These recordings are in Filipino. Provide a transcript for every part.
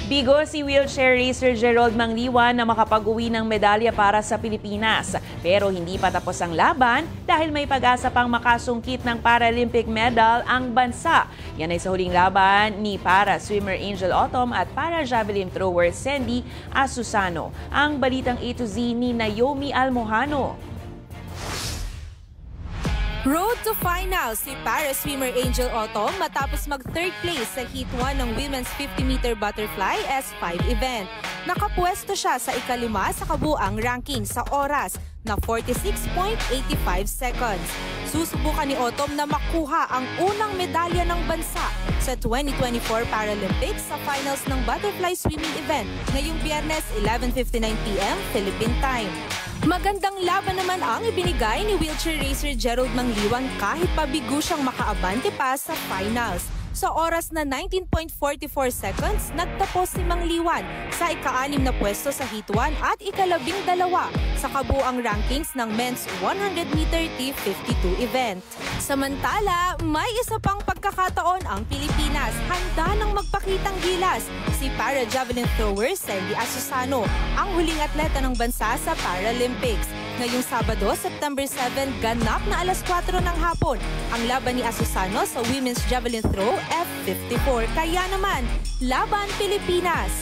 Bigo si wheelchair racer Gerald Mangliwan na makapag-uwi ng medalya para sa Pilipinas. Pero hindi pa tapos ang laban dahil may pag-asa pang makasungkit ng Paralympic medal ang bansa. Yan ay sa huling laban ni para-swimmer Angel Autumn at para-javelin thrower Sandy Asusano. Ang balitang A to Z ni Naomi Almojano. Road to finals si para-swimmer Angel Autumn matapos mag-third place sa Heat 1 ng Women's 50-meter butterfly S5 event. Nakapwesto siya sa ikalima sa kabuang ranking sa oras na 46.85 seconds. Susubukan ni Autumn na makuha ang unang medalya ng bansa sa 2024 Paralympics sa finals ng butterfly swimming event ngayong Biyernes 11:59 p.m. Philippine Time. Magandang laban naman ang ibinigay ni wheelchair racer Gerald Mangliwan kahit pabigo siyang makaabante pa sa finals. Sa oras na 19.44 seconds, nagtapos si Mangliwan sa ika-6 na pwesto sa Heat 1 at ika-12 sa kabuang rankings ng men's 100-meter T52 event. Samantala, may isa pang pagkakataon ang Pilipinas. Handa nang magpakitang gilas si para-javelin thrower Sandy Asusano, ang huling atleta ng bansa sa Paralympics. Ngayong Sabado, September 7, ganap na alas 4 ng hapon ang laban ni Asusano sa Women's Javelin Throw F54. Kaya naman, laban Pilipinas!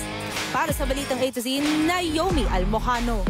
Para sa Balitang A to Z, Naomi Almojano.